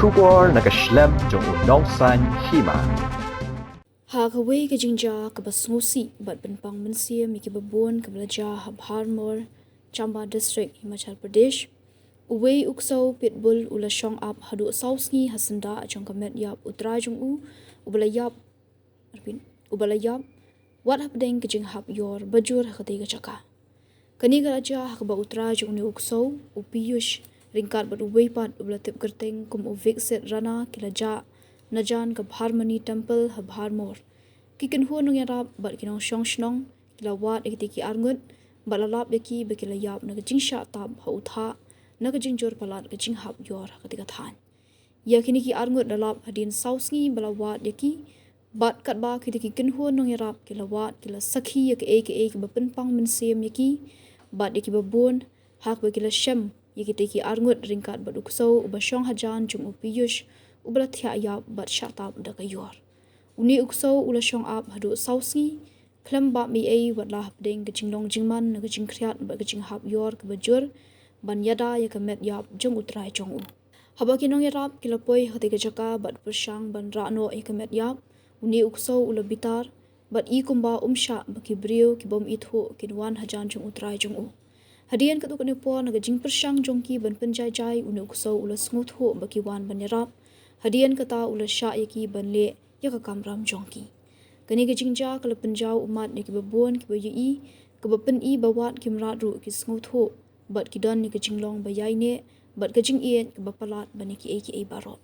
Shubor nakaslem jong unongsan Hima. Hakaway ka Jingshah ka basngusi bat penpang mensia mi ki babon ka belajar Habharmor Chamba district Himachal Pradesh. Uway uksaw pitbull ula Shong ap hadu Sngi hasanda jong ka Metïap Trai jong ubalayap wat Hapdeng ka Jinghap yor bajur hakati ka chaka. Kani ka aja hakba Trai jong ni uksaw upiyush ringkat bat uway pat ubalatip kerteng kum uvik set rana kilaja najan ka Bharmani temple Habharmor. Kikin huan nung yarap bat kinong Shong kilawat ikitiki arngut balalap yaki bekilayap na Jingshah tab hautha na Jingjor palat ka Jinghap yor ketika than. Ya kini ki arngut dalap hadin Sngi balawat yaki bat kat ba kitiki kin huan nung yarap kilawat kila sakhi yak ke bapenpang mensem yaki bat yaki babon hak bekila shem yaki teki arngut ringkat bat uksaw ubashong Hajan jung upiyush ubalathya yap bat syatab da kayor. Uni uksaw ula Shong ap hadu Sngi klem ba mi wat lah Hapdeng ke jinglong jingman na Jingkhriat bat ke Jinghap yor ke bajur ban yada ya ke Metïap jong Trai jong haba kinong yarap kilapoi hati ke jaka bat persang ban rano ya ke Metïap. Uni uksaw ula bitar bat I kumba umsha baki brio ki bom itho kinwan Hajan jong Trai jong hadian ketuk ni po na jing persang jongki ban penjai uni uksaw ula sngut ho baki wan ban yarap hadian kata ula sya yaki ban le ya ka kamram jongki. Kani ke Jingshah kala penjau umat ni ki babon ki bayi ke bapen I bawat ki mradru ki sngut ho bat ki dan ni ke jinglong bayai ne bat ke jing ien ke bapalat ban ki barot.